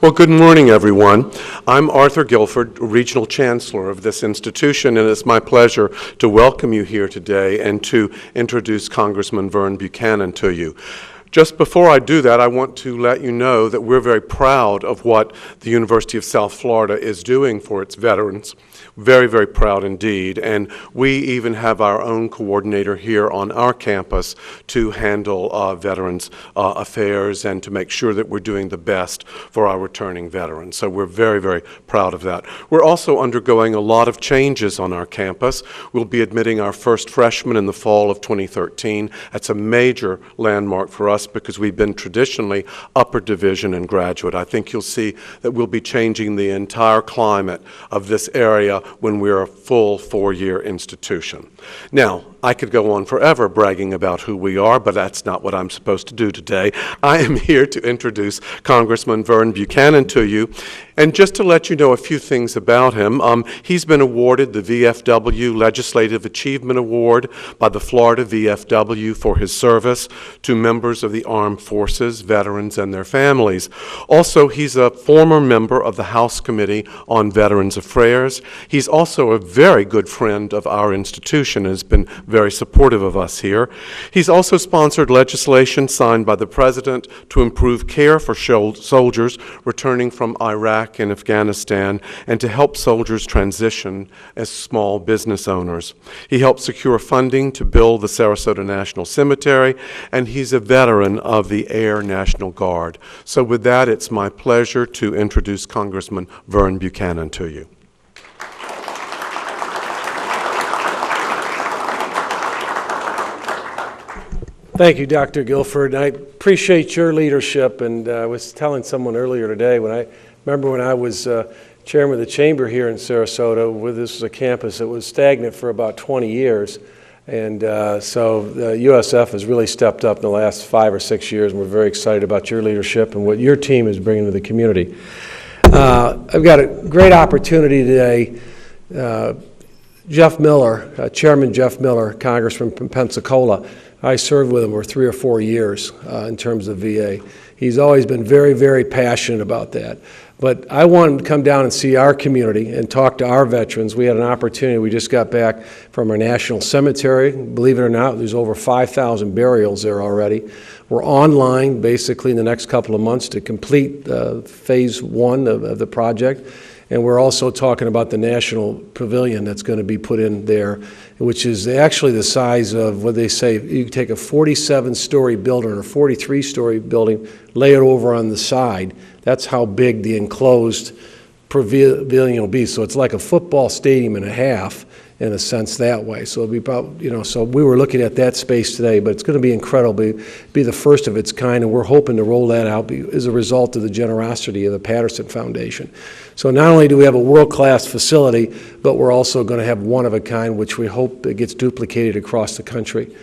Well, good morning, everyone. I'm Arthur Guilford, Regional Chancellor of this institution, and it's my pleasure to welcome you here today and to introduce Congressman Vern Buchanan to you. Just before I do that, I want to let you know that we're very proud of what the University of South Florida is doing for its veterans. Very, very proud indeed. And we even have our own coordinator here on our campus to handle veterans affairs and to make sure that we're doing the best for our returning veterans. So we're very, very proud of that. We're also undergoing a lot of changes on our campus. We'll be admitting our first freshmen in the fall of 2013. That's a major landmark for us because we've been traditionally upper division and graduate. I think you'll see that we'll be changing the entire climate of this area when we're a full four-year institution. Now, I could go on forever bragging about who we are, but that's not what I'm supposed to do today. I am here to introduce Congressman Vern Buchanan to you. And just to let you know a few things about him, he's been awarded the VFW Legislative Achievement Award by the Florida VFW for his service to members of the armed forces, veterans, and their families. Also, he's a former member of the House Committee on Veterans Affairs. He's also a very good friend of our institution and has been very supportive of us here. He's also sponsored legislation signed by the President to improve care for soldiers returning from Iraq and Afghanistan and to help soldiers transition as small business owners. He helped secure funding to build the Sarasota National Cemetery, and he's a veteran of the Air National Guard. So with that, it's my pleasure to introduce Congressman Vern Buchanan to you. Thank you, Dr. Guilford. I appreciate your leadership, and I was telling someone earlier today, when I was chairman of the chamber here in Sarasota, where this was a campus that was stagnant for about 20 years, and so the USF has really stepped up in the last 5 or 6 years, and we're very excited about your leadership and what your team is bringing to the community. I've got a great opportunity today. Jeff Miller, Chairman Jeff Miller, Congressman from Pensacola, I served with him for 3 or 4 years in terms of VA. He's always been very, very passionate about that. But I wanted him to come down and see our community and talk to our veterans. We had an opportunity. We just got back from our national cemetery. Believe it or not, there's over 5,000 burials there already. We're online basically in the next couple of months to complete phase 1 of the project. And we're also talking about the National Pavilion that's going to be put in there, which is actually the size of, what they say, you can take a 47-story building or a 43-story building, lay it over on the side. That's how big the enclosed pavilion will be. So it's like a football stadium and a half, in a sense, that way. So it'll be about, so we were looking at that space today, but it's going to be incredible, be the first of its kind, and we're hoping to roll that out as a result of the generosity of the Patterson Foundation. So not only do we have a world-class facility, but we're also going to have one of a kind, which we hope it gets duplicated across the country.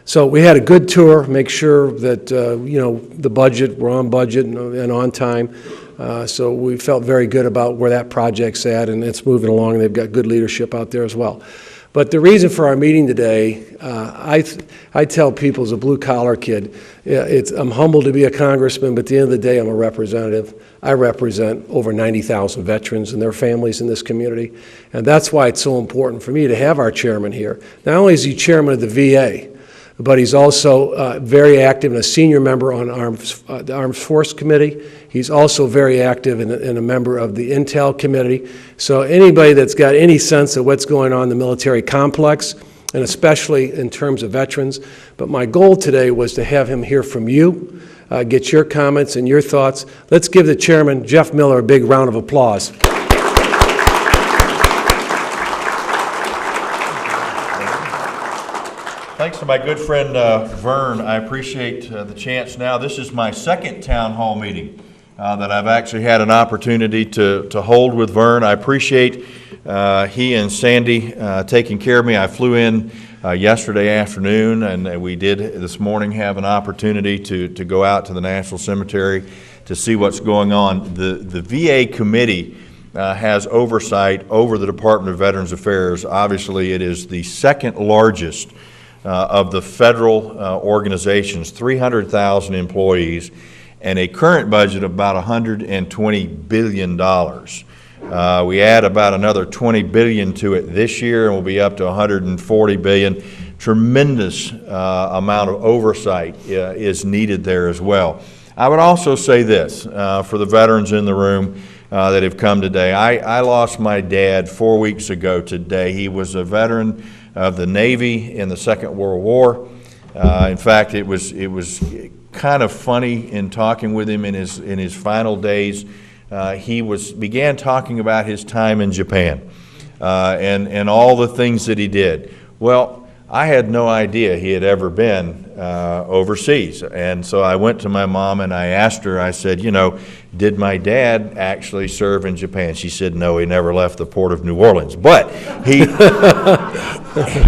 So we had a good tour, make sure that, the budget, we're on budget and on time. So we felt very good about where that project's at, and it's moving along. They've got good leadership out there as well. But the reason for our meeting today, I tell people as a blue-collar kid, I'm humbled to be a congressman, but at the end of the day, I'm a representative. I represent over 90,000 veterans and their families in this community, and that's why it's so important for me to have our chairman here. Not only is he chairman of the VA, but he's also very active and a senior member on the Armed Force Committee. He's also very active and a member of the Intel Committee. So anybody that's got any sense of what's going on in the military complex, and especially in terms of veterans. But my goal today was to have him hear from you, get your comments and your thoughts. Let's give the chairman, Jeff Miller, a big round of applause. Thanks to my good friend Vern. I appreciate the chance now. This is my second town hall meeting that I've actually had an opportunity to hold with Vern. I appreciate he and Sandy taking care of me. I flew in yesterday afternoon, and we did this morning have an opportunity to go out to the National Cemetery to see what's going on. The VA committee has oversight over the Department of Veterans Affairs. Obviously, it is the second largest of the federal organizations, 300,000 employees, and a current budget of about $120 billion. We add about another $20 billion to it this year, and we'll be up to $140 billion. Tremendous amount of oversight is needed there as well. I would also say this for the veterans in the room that have come today. I lost my dad 4 weeks ago today. He was a veteran of the Navy in the Second World War. In fact, it was kind of funny in talking with him in his final days. He began talking about his time in Japan and all the things that he did. Well, I had no idea he had ever been overseas. And so I went to my mom and I asked her, I said, you know, did my dad actually serve in Japan? She said, no, he never left the port of New Orleans. But he,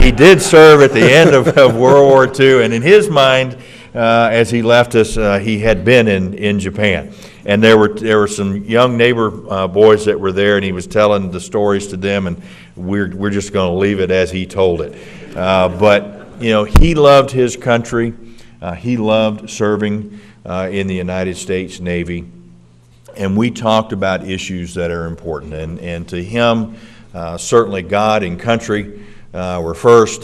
he did serve at the end of World War II. And in his mind, as he left us, he had been in Japan. And there were some young neighbor boys that were there, and he was telling the stories to them, and we're just going to leave it as he told it. But you know, he loved his country. He loved serving in the United States Navy, and we talked about issues that are important. And to him, certainly God and country were first.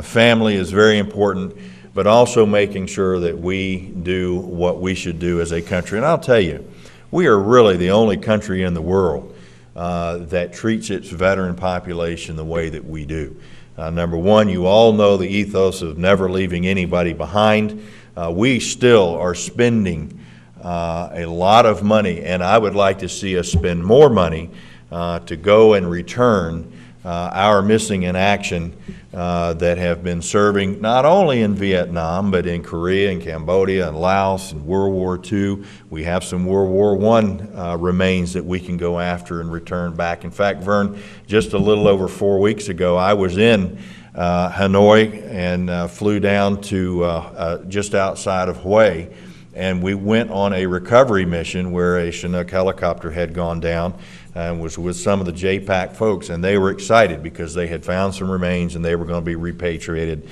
Family is very important, but also making sure that we do what we should do as a country. And I'll tell you, we are really the only country in the world that treats its veteran population the way that we do. Number one, you all know the ethos of never leaving anybody behind. We still are spending a lot of money, and I would like to see us spend more money to go and return our missing in action that have been serving not only in Vietnam, but in Korea and Cambodia and Laos and World War II. We have some World War I remains that we can go after and return back. In fact, Vern, just a little over 4 weeks ago, I was in Hanoi and flew down to just outside of Hue, and we went on a recovery mission where a Chinook helicopter had gone down and was with some of the JPAC folks, and they were excited because they had found some remains and they were going to be repatriated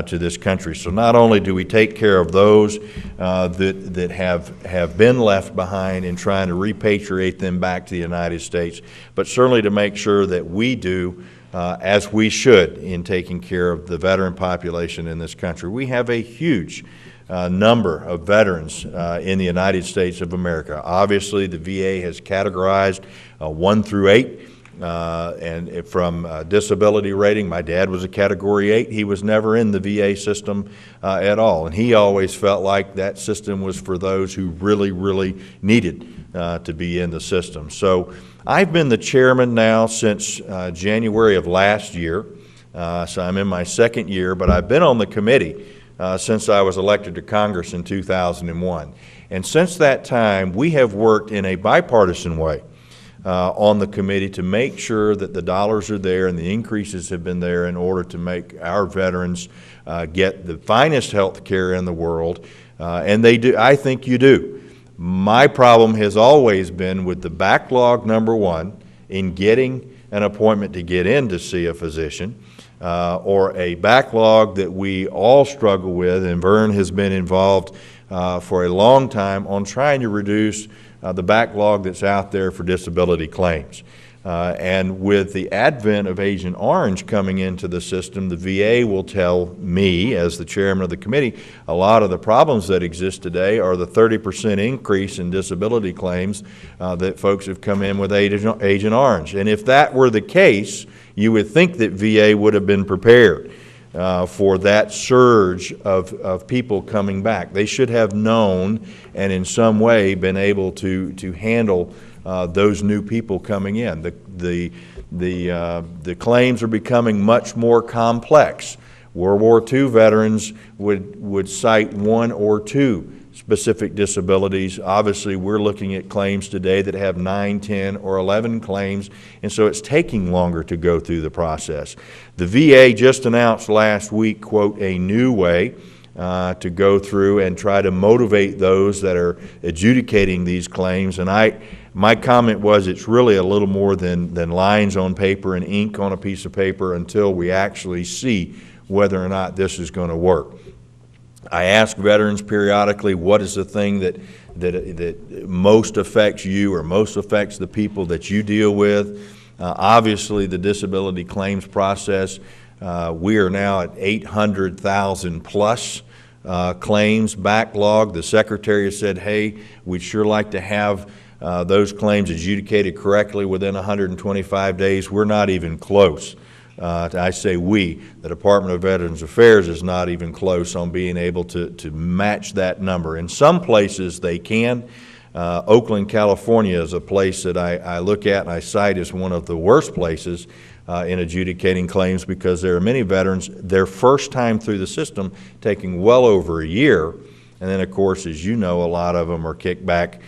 to this country. So not only do we take care of those that have been left behind and trying to repatriate them back to the United States, but certainly to make sure that we do as we should in taking care of the veteran population in this country. We have a huge number of veterans in the United States of America. Obviously, the VA has categorized 1 through 8, and from disability rating, my dad was a Category 8. He was never in the VA system at all, and he always felt like that system was for those who really, really needed to be in the system. So I've been the chairman now since January of last year, so I'm in my 2nd year, but I've been on the committee since I was elected to Congress in 2001. And since that time, we have worked in a bipartisan way on the committee to make sure that the dollars are there and the increases have been there in order to make our veterans get the finest health care in the world. And they do. I think you do. My problem has always been with the backlog, number one, in getting an appointment to get in to see a physician. Or a backlog that we all struggle with, and Vern has been involved for a long time on trying to reduce the backlog that's out there for disability claims. And with the advent of Agent Orange coming into the system, the VA will tell me, as the chairman of the committee, a lot of the problems that exist today are the 30% increase in disability claims that folks have come in with Agent Orange. And if that were the case, you would think that VA would have been prepared for that surge of people coming back. They should have known and in some way been able to handle those new people coming in. The claims are becoming much more complex. World War II veterans would cite 1 or 2 specific disabilities. Obviously, we're looking at claims today that have 9, 10, or 11 claims, and so it's taking longer to go through the process. The VA just announced last week, quote, a new way to go through and try to motivate those that are adjudicating these claims, and my comment was it's really a little more than lines on paper and ink on a piece of paper until we actually see whether or not this is going to work. I ask veterans periodically, what is the thing that most affects you or most affects the people that you deal with? Obviously, the disability claims process, we are now at 800,000 plus claims backlog. The Secretary has said, hey, we'd sure like to have those claims adjudicated correctly within 125 days. We're not even close. I say we, the Department of Veterans Affairs is not even close on being able to match that number. In some places they can. Oakland, California is a place that I look at and I cite as one of the worst places in adjudicating claims, because there are many veterans, their first time through the system, taking well over a year. And then, of course, as you know, a lot of them are kicked back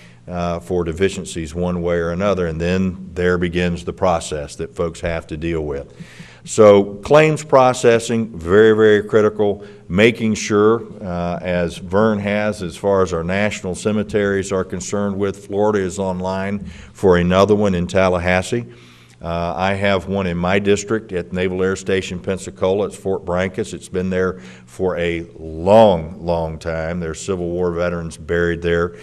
for deficiencies one way or another, and then there begins the process that folks have to deal with. So claims processing, very, very critical. Making sure, as Vern has, as far as our national cemeteries are concerned with, Florida is online for another one in Tallahassee. I have one in my district at Naval Air Station Pensacola. It's Fort Brancas. It's been there for a long, long time. There's Civil War veterans buried there.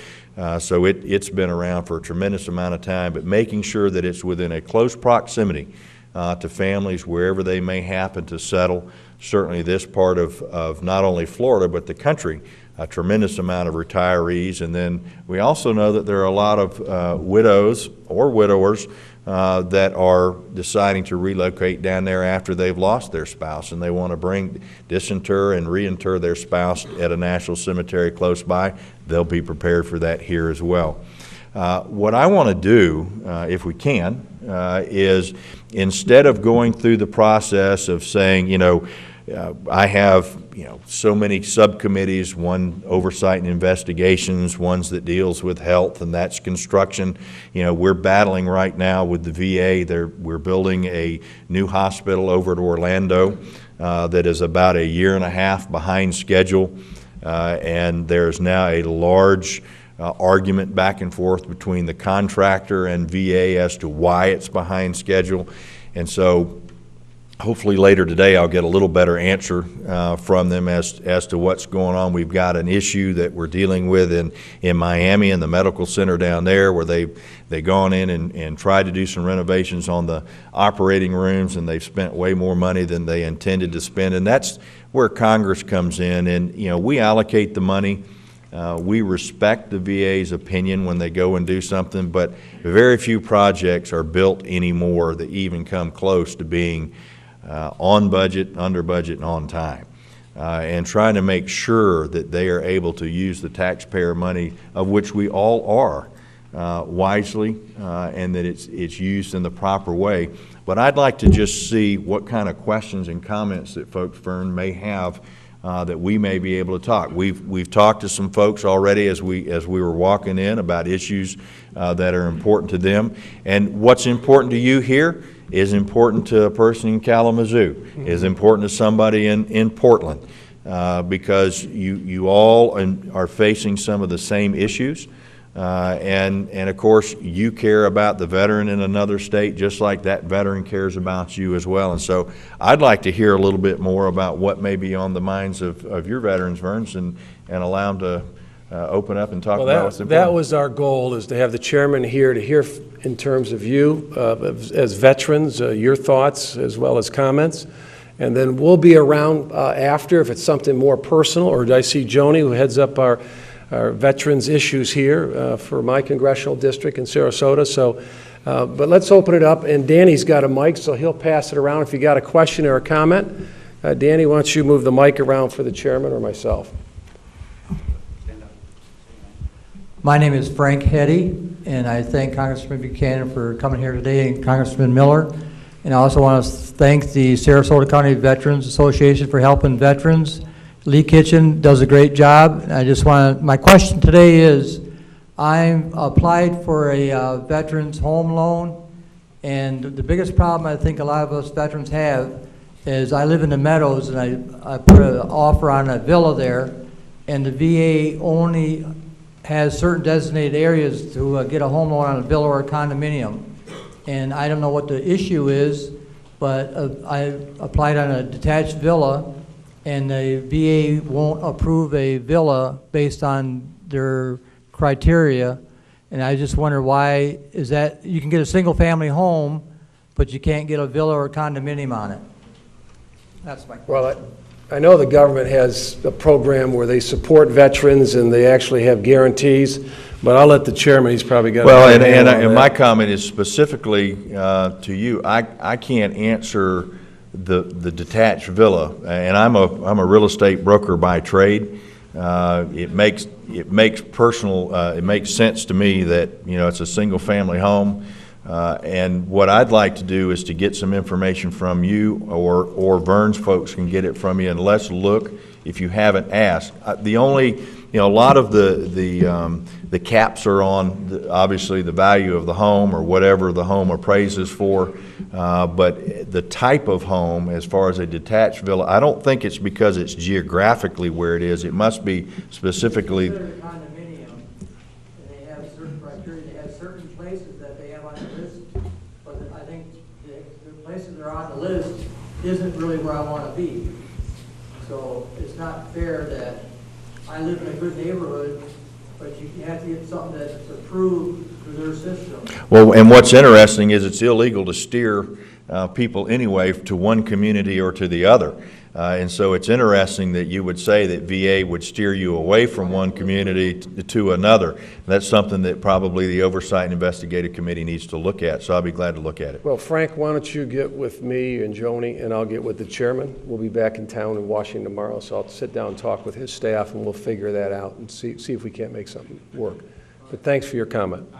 So it's been around for a tremendous amount of time, but making sure that it's within a close proximity to families wherever they may happen to settle. Certainly this part of not only Florida, but the country, a tremendous amount of retirees. And then we also know that there are a lot of widows or widowers that are deciding to relocate down there after they've lost their spouse, and they want to disinter and reinter their spouse at a national cemetery close by. They'll be prepared for that here as well. What I want to do, if we can, is instead of going through the process of saying, I have so many subcommittees, one oversight and investigations, ones that deals with health, and that's construction. We're battling right now with the VA. We're building a new hospital over at Orlando that is about a year and a half behind schedule, and there's now a large argument back and forth between the contractor and VA as to why it's behind schedule. And so hopefully later today I'll get a little better answer from them as to what's going on. We've got an issue that we're dealing with in Miami, in the medical center down there, where they've gone in and tried to do some renovations on the operating rooms, and they've spent way more money than they intended to spend. And that's where Congress comes in, and we allocate the money. We respect the VA's opinion when they go and do something, but very few projects are built anymore that even come close to being on budget, under budget, and on time. And trying to make sure that they are able to use the taxpayer money, of which we all are, wisely, and that it's used in the proper way. But I'd like to just see what kind of questions and comments that folks, Vern, may have that we may be able to talk. We've talked to some folks already as we were walking in about issues that are important to them. And what's important to you here is important to a person in Kalamazoo, is important to somebody in Portland, because you all are facing some of the same issues. And of course, you care about the veteran in another state just like that veteran cares about you as well. And so I'd like to hear a little bit more about what may be on the minds of your veterans, Verns, and allow them to open up and talk about what's important. That was our goal, is to have the chairman here to hear in terms of you as veterans, your thoughts as well as comments. And then we'll be around after if it's something more personal, or I see Joni, who heads up our veterans issues here for my congressional district in Sarasota. So, but let's open it up, and Danny's got a mic, so he'll pass it around if you got a question or a comment. Danny, why don't you move the mic around for the chairman or myself? My name is Frank Hetty, and I thank Congressman Buchanan for coming here today, and Congressman Miller. And I also want to thank the Sarasota County Veterans Association for helping veterans. Lee Kitchen does a great job. I just want to, my question today is, I'm applied for a veterans home loan, and the biggest problem I think a lot of us veterans have is I live in the Meadows, and I put an offer on a villa there, and the VA only has certain designated areas to get a home loan on a villa or a condominium. And I don't know what the issue is, but I applied on a detached villa, and the VA won't approve a villa based on their criteria. And I just wonder why is that you can get a single-family home, but you can't get a villa or a condominium on it? That's my question. Well, I know the government has a program where they support veterans and they actually have guarantees, but I'll let the chairman, he's probably got a Well, better handle on and that. my comment is specifically to you. I can't answer the detached villa, and I'm a real estate broker by trade. It makes sense to me that, you know, it's a single family home. And what I'd like to do is to get some information from you, or Vern's folks can get it from you, and let's look, if you haven't asked. The only, you know, a lot of the caps are on, obviously, the value of the home or whatever the home appraises for, but the type of home, as far as a detached villa, I don't think it's because it's geographically where it is. It must be specifically. Consider a condominium, and they have certain criteria, they have certain places that they have on the list, but I think the places that are on the list isn't really where I want to be. So it's not fair that I live in a good neighborhood, but you have to get something that's approved through their system. Well, and what's interesting is it's illegal to steer people anyway to one community or to the other. And so it's interesting that you would say that VA would steer you away from one community to another. That's something that probably the Oversight and Investigative Committee needs to look at, so I'll be glad to look at it. Well, Frank, why don't you get with me and Joni, and I'll get with the chairman. We'll be back in town in Washington tomorrow, so I'll sit down and talk with his staff, and we'll figure that out and see if we can't make something work. But thanks for your comment.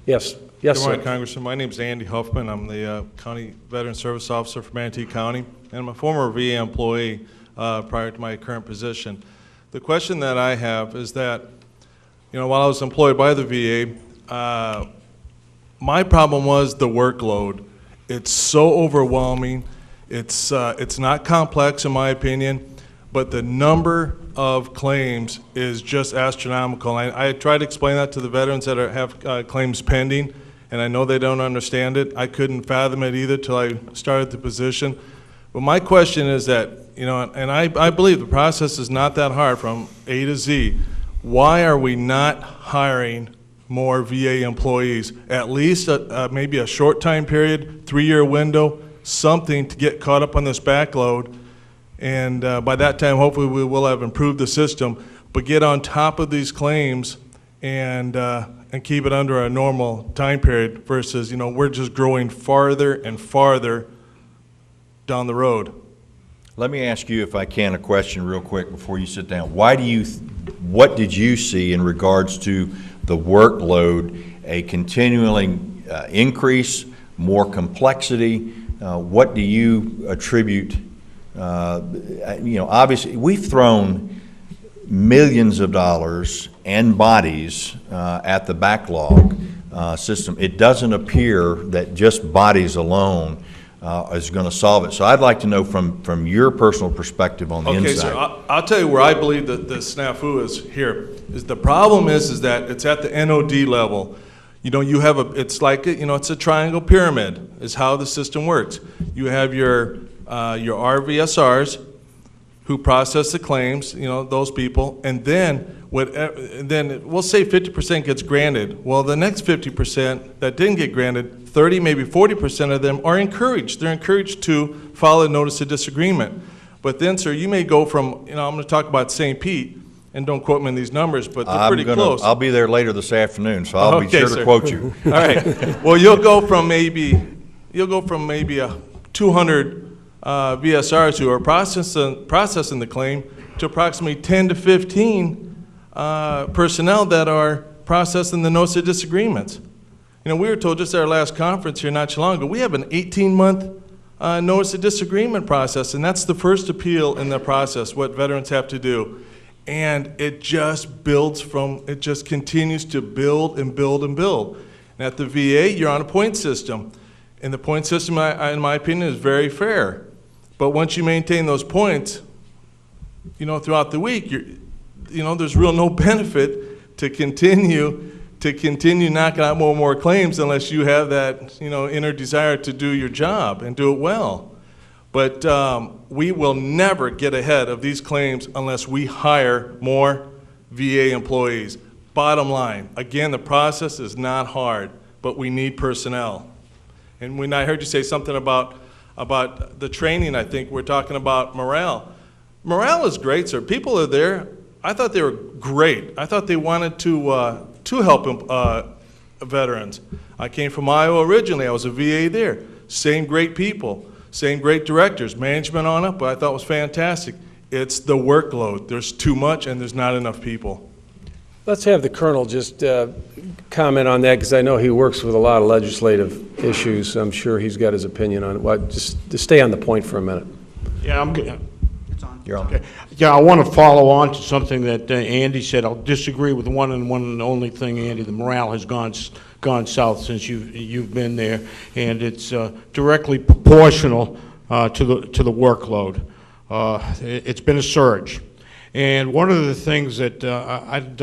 Yes, yes, Good sir. morning, Congressman. My name is Andy Huffman. I'm the County Veteran Service Officer for Manatee County, and I'm a former VA employee prior to my current position. The question that I have is that, you know, while I was employed by the VA, my problem was the workload. It's so overwhelming. It's not complex, in my opinion, but the number of claims is just astronomical. I try to explain that to the veterans that have claims pending, and I know they don't understand it. I couldn't fathom it either till I started the position. But my question is that, you know, and I believe the process is not that hard from A to Z. Why are we not hiring more VA employees? At least maybe a short time period, 3-year window, something to get caught up on this backload. And by that time, hopefully we will have improved the system, but get on top of these claims and keep it under a normal time period versus, you know, we're just growing farther and farther down the road. Let me ask you, if I can, a question real quick before you sit down. What did you see in regards to the workload, a continuing increase, more complexity? What do you attribute? You know, obviously, we've thrown millions of dollars and bodies at the backlog system. It doesn't appear that just bodies alone is going to solve it. So I'd like to know from your personal perspective on the inside. Okay, sir, I'll tell you where I believe that the snafu is here. Is the problem is that it's at the NOD level. You know, you have it's like, you know, it's a triangle pyramid is how the system works. You have your RVSRs who process the claims, you know, those people, and then we'll say 50% gets granted. Well, the next 50% that didn't get granted, 30, maybe 40% of them are encouraged. They're encouraged to file a notice of disagreement. But then, sir, you may go from, you know, I'm going to talk about St. Pete, and don't quote me in these numbers, but they're pretty close. I'll be there later this afternoon, so I'll be sure to quote you. All right. Well, you'll go from maybe a 200 VSRs who are processing the claim to approximately 10 to 15 personnel that are processing the notice of disagreements. You know, we were told just at our last conference here not too long ago, we have an 18-month notice of disagreement process, and that's the first appeal in the process, what veterans have to do. And it just it just continues to build and build and build. And at the VA, you're on a point system. And the point system, in my opinion, is very fair. But once you maintain those points, you know, throughout the week, you know, there's real no benefit to continue knocking out more and more claims unless you have that, you know, inner desire to do your job and do it well. But we will never get ahead of these claims unless we hire more VA employees. Bottom line, again, the process is not hard, but we need personnel. And when I heard you say something about the training, I think we're talking about morale. Morale is great, sir. People are there. I thought they were great. I thought they wanted to help veterans. I came from Iowa originally. I was a VA there. Same great people, same great directors, management on up, but I thought it was fantastic. It's the workload. There's too much and there's not enough people. Let's have the Colonel just comment on that, because I know he works with a lot of legislative issues. I'm sure he's got his opinion on it. Well, just to stay on the point for a minute. Yeah, I'm good. You're on. Okay. Yeah, I want to follow on to something that Andy said. I'll disagree with one and only thing, Andy. The morale has gone south since you've been there, and it's directly proportional to the workload. It's been a surge, and one of the things that I'd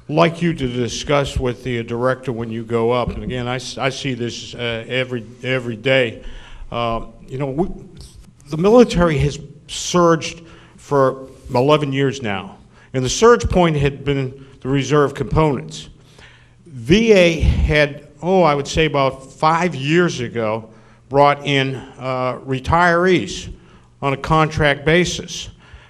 like you to discuss with the director when you go up, and again, I see this every day. You know, the military has surged for 11 years now, and the surge point had been the reserve components. VA had, I would say about 5 years ago, brought in retirees on a contract basis.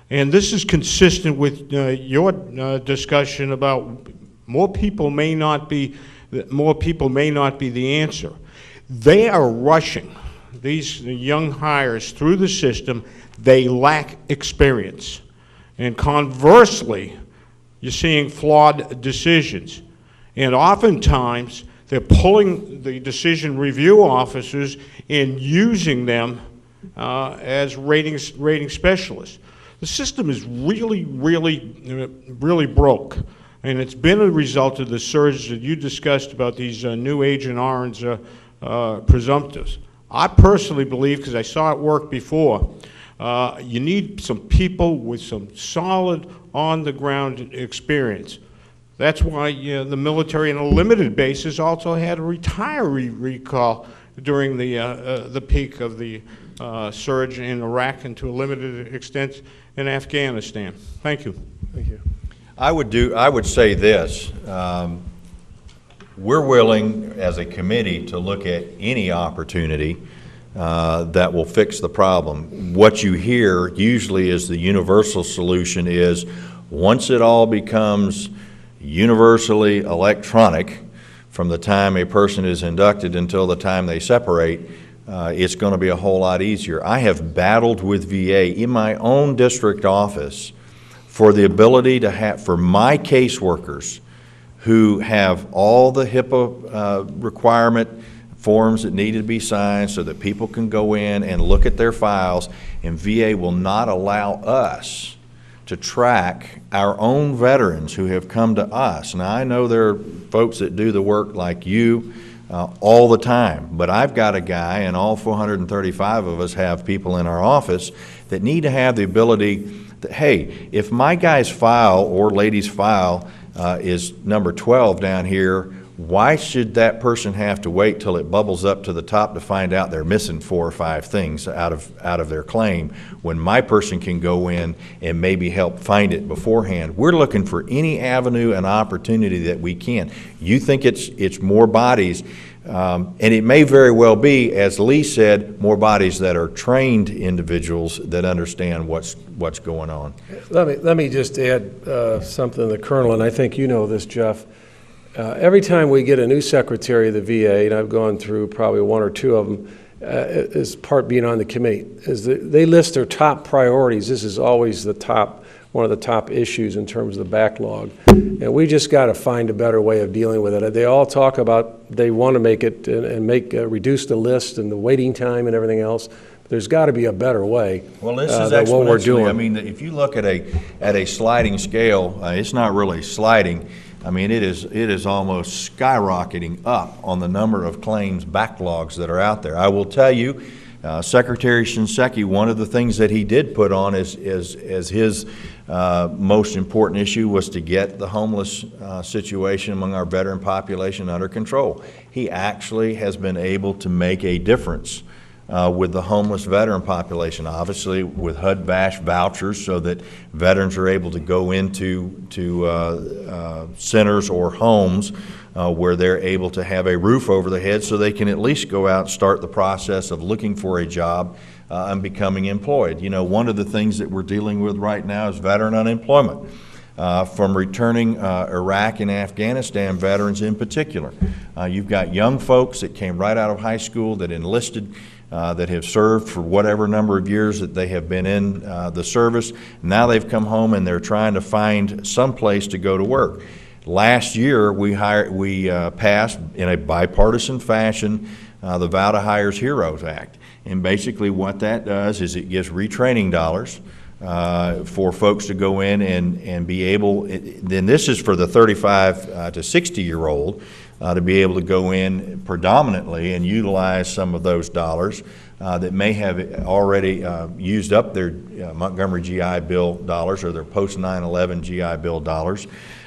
And this is consistent with your discussion about more people may not be the answer. They are rushing these young hires through the system. They lack experience. And conversely, you're seeing flawed decisions. And oftentimes, they're pulling the decision review officers and using them as rating specialists. The system is really broke, and it's been a result of the surge that you discussed about these new Agent Orange presumptives. I personally believe, because I saw it work before, you need some people with some solid on-the-ground experience. That's why the military, on a limited basis, also had a retiree recall during the peak of the surge in Iraq and to a limited extent in Afghanistan. Thank you. Thank you. I would say this. We're willing, as a committee, to look at any opportunity that will fix the problem. What you hear usually is the universal solution is once it all becomes universally electronic, from the time a person is inducted until the time they separate, it's going to be a whole lot easier. I have battled with VA in my own district office for the ability to have, for my caseworkers who have all the HIPAA requirement forms that need to be signed so that people can go in and look at their files, and VA will not allow us to track our own veterans who have come to us. Now, I know there are folks that do the work like you all the time, but I've got a guy, and all 435 of us have people in our office that need to have the ability that, hey, if my guy's file or lady's file is number 12 down here, why should that person have to wait till it bubbles up to the top to find out they're missing 4 or 5 things out of their claim when my person can go in and maybe help find it beforehand? We're looking for any avenue and opportunity that we can. You think it's more bodies, and it may very well be, as Lee said, more bodies that are trained individuals that understand what's going on. Let me just add something to the Colonel, and I think you know this, Jeff. Every time we get a new secretary of the VA, and I've gone through probably 1 or 2 of them, as part being on the committee, is that they list their top priorities. This is always one of the top issues in terms of the backlog. And we just got to find a better way of dealing with it. They all talk about they want to make it and reduce the list and the waiting time and everything else. There's got to be a better way. Well, this is than what we're doing. exponentially. I mean, if you look at a sliding scale, it's not really sliding. I mean, it is almost skyrocketing up on the number of claims backlogs that are out there. I will tell you, Secretary Shinseki, one of the things that he did put on as his most important issue was to get the homeless situation among our veteran population under control. He actually has been able to make a difference with the homeless veteran population, obviously with HUD-VASH vouchers so that veterans are able to go into centers or homes where they're able to have a roof over their head so they can at least go out and start the process of looking for a job and becoming employed. You know, one of the things that we're dealing with right now is veteran unemployment. From returning Iraq and Afghanistan veterans in particular. You've got young folks that came right out of high school that enlisted, that have served for whatever number of years that they have been in the service. Now they've come home and they're trying to find some place to go to work. Last year we passed in a bipartisan fashion the Vow to Hire's Heroes Act. And basically what that does is it gives retraining dollars for folks to go in and be able, then this is for the 35 to 60-year-old, to be able to go in predominantly and utilize some of those dollars that may have already used up their Montgomery GI Bill dollars or their post 9/11 GI Bill dollars.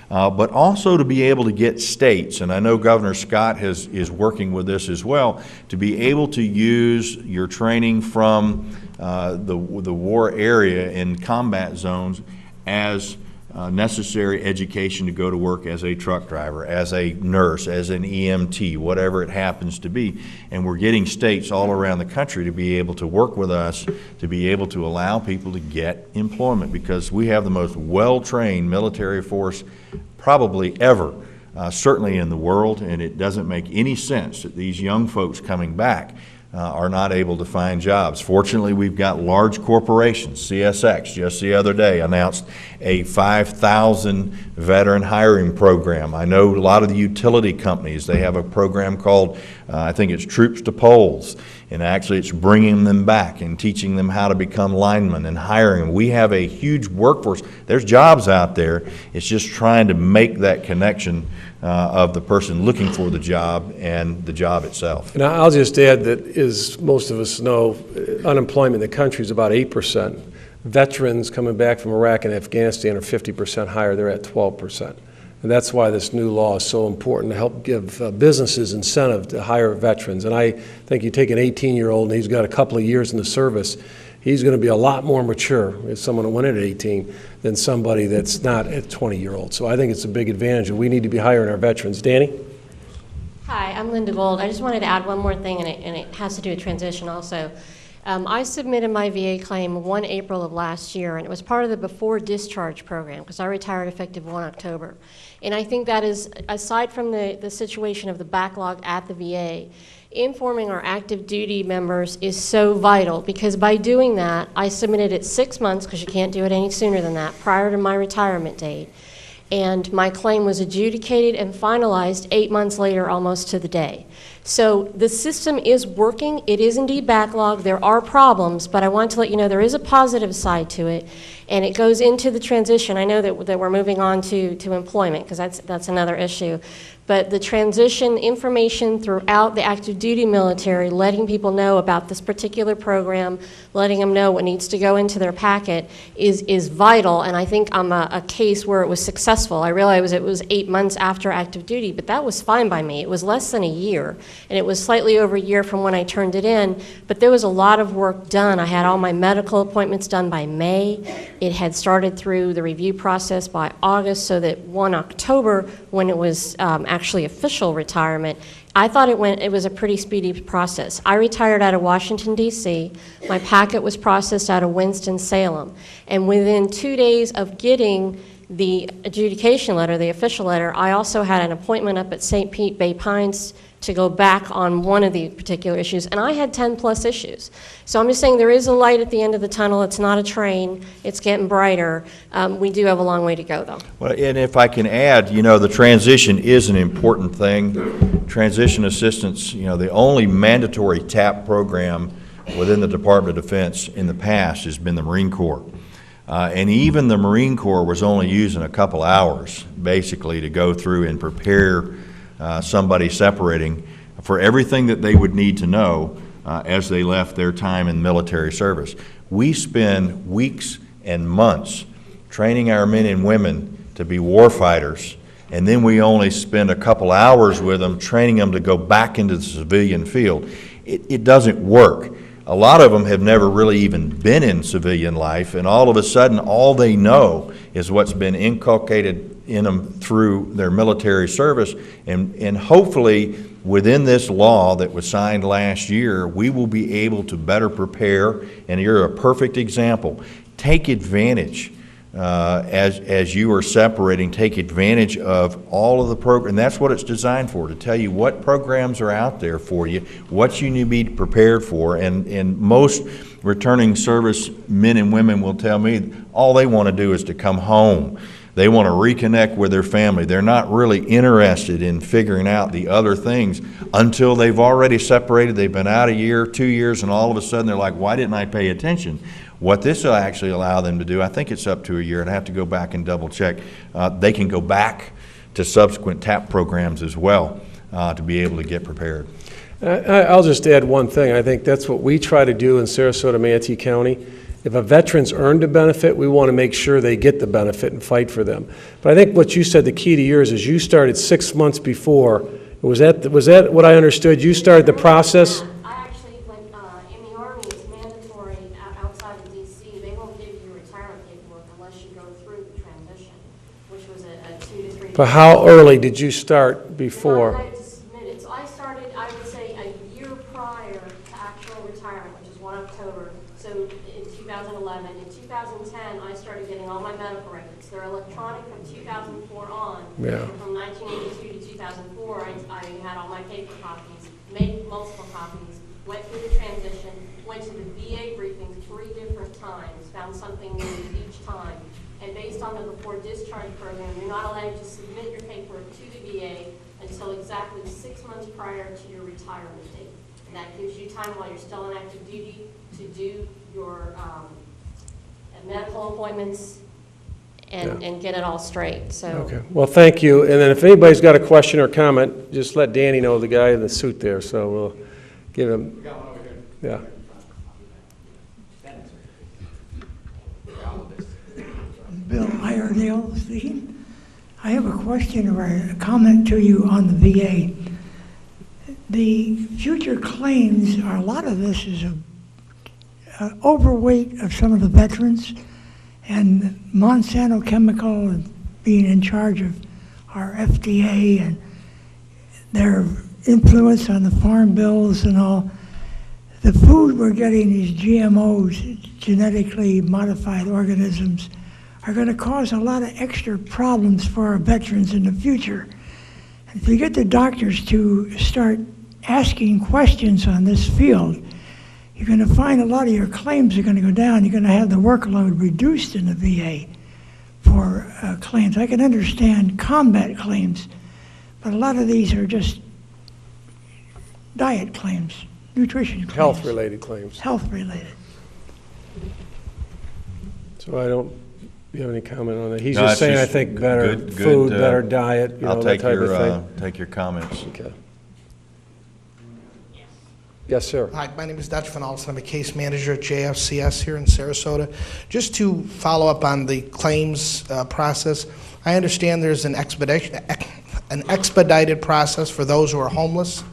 But also to be able to get states, and I know Governor Scott is working with this as well, to be able to use your training from the war area in combat zones as necessary education to go to work as a truck driver, as a nurse, as an EMT, whatever it happens to be. And we're getting states all around the country to be able to work with us to be able to allow people to get employment, because we have the most well-trained military force probably ever, certainly in the world, and it doesn't make any sense that these young folks coming back are not able to find jobs. Fortunately, we've got large corporations. CSX just the other day announced a 5,000 veteran hiring program. I know a lot of the utility companies, they have a program called, I think it's Troops to Polls, and actually it's bringing them back and teaching them how to become linemen and hiring them. We have a huge workforce. There's jobs out there. It's just trying to make that connection of the person looking for the job and the job itself. And I'll just add that, as most of us know, unemployment in the country is about 8%. Veterans coming back from Iraq and Afghanistan are 50% higher. They're at 12%. And that's why this new law is so important, to help give businesses incentive to hire veterans. And I think you take an 18-year-old and he's got a couple of years in the service, he's going to be a lot more mature as someone that went in at 18 than somebody that's not a 20-year-old. So I think it's a big advantage, and we need to be hiring our veterans. Danny? Hi, I'm Linda Gold. I just wanted to add one more thing, and it has to do with transition also. I submitted my VA claim 1 April of last year, and it was part of the before discharge program because I retired effective 1 October. And I think that is, aside from the situation of the backlog at the VA, informing our active duty members is so vital, because by doing that, I submitted it 6 months, because you can't do it any sooner than that, prior to my retirement date. And my claim was adjudicated and finalized 8 months later, almost to the day. So the system is working. It is indeed backlogged. There are problems, but I want to let you know there is a positive side to it, and it goes into the transition. I know that we're moving on to employment, because that's another issue. But the transition information throughout the active duty military, letting people know about this particular program, letting them know what needs to go into their packet is vital. And I think I'm a case where it was successful. I realize it was 8 months after active duty, but that was fine by me. It was less than a year, and it was slightly over a year from when I turned it in, but there was a lot of work done. I had all my medical appointments done by May. It had started through the review process by August, so that 1 October, when it was actually official retirement, I thought it was a pretty speedy process. I retired out of Washington, D.C. My packet was processed out of Winston-Salem. And within 2 days of getting the adjudication letter, the official letter, I also had an appointment up at St. Pete Bay Pines to go back on one of the particular issues, and I had 10 plus issues. So I'm just saying there is a light at the end of the tunnel. It's not a train. It's getting brighter. We do have a long way to go, though. Well, and if I can add, the transition is an important thing. Transition assistance, the only mandatory TAP program within the Department of Defense in the past has been the Marine Corps. And even the Marine Corps was only using a couple hours, basically, to go through and prepare somebody separating for everything that they would need to know as they left their time in military service. We spend weeks and months training our men and women to be war fighters, and then we only spend a couple hours with them training them to go back into the civilian field. It doesn't work. a lot of them have never really even been in civilian life, and all of a sudden, all they know is what's been inculcated in them through their military service, and hopefully within this law that was signed last year, we will be able to better prepare, and you're a perfect example. Take advantage, as you are separating, take advantage of all of the programs, and that's what it's designed for, to tell you what programs are out there for you, what you need to be prepared for, and most returning service men and women will tell me all they want to do is to come home. They want to reconnect with their family. They're not really interested in figuring out the other things until they've already separated. They've been out a year, 2 years, and all of a sudden they're like, why didn't I pay attention? What this will actually allow them to do, I think it's up to a year, and I have to go back and double check, they can go back to subsequent TAP programs as well to be able to get prepared. I'll just add one thing. I think that's what we try to do in Sarasota, Manatee County. If a veteran's earned a benefit, we want to make sure they get the benefit and fight for them. But I think what you said, the key to yours, is you started 6 months before. Was that what I understood? You started the process? I actually, like, in the Army, it's mandatory outside of D.C. They won't give you retirement paperwork unless you go through the transition, which was a 2 to 3 But how early did you start before? I had to submit it. So I started, I would say, a year prior to actual retirement, which is 1 October. So in 2011. In 2010, I started getting all my medical records. They're electronic from 2004 on. Yeah. From 1982 to 2004, I had all my paper copies, made multiple copies, went through the transition, went to the VA briefing 3 different times, found something new each time. And based on the before discharge program, you're not allowed to submit your paperwork to the VA until exactly 6 months prior to your retirement date. And that gives you time while you're still in active duty to do your medical appointments and get it all straight. So. Okay. Well, thank you. And then if anybody's got a question or comment, just let Danny know, the guy in the suit there. So we'll give him. We got one over here. Yeah. Bill Iredale speaking. I have a question or a comment to you on the VA. The future claims, a lot of this is a overweight of some of the veterans, and Monsanto Chemical being in charge of our FDA and their influence on the farm bills and all. The food we're getting, these GMOs, genetically modified organisms, are going to cause a lot of extra problems for our veterans in the future. And if you get the doctors to start asking questions on this field, you're going to find a lot of your claims are going to go down. You're going to have the workload reduced in the VA for claims. I can understand combat claims, but a lot of these are just diet claims, nutrition claims. Health-related claims. Health-related. So you have any comment on that? He's No, just it's saying, I just think, better good, food, better diet, I'll that take type of thing. take your comments. Okay. Yes, sir. Hi, my name is Dutch Van Alsten. I'm a case manager at JFCS here in Sarasota. Just to follow up on the claims process, I understand there's an expedited process for those who are homeless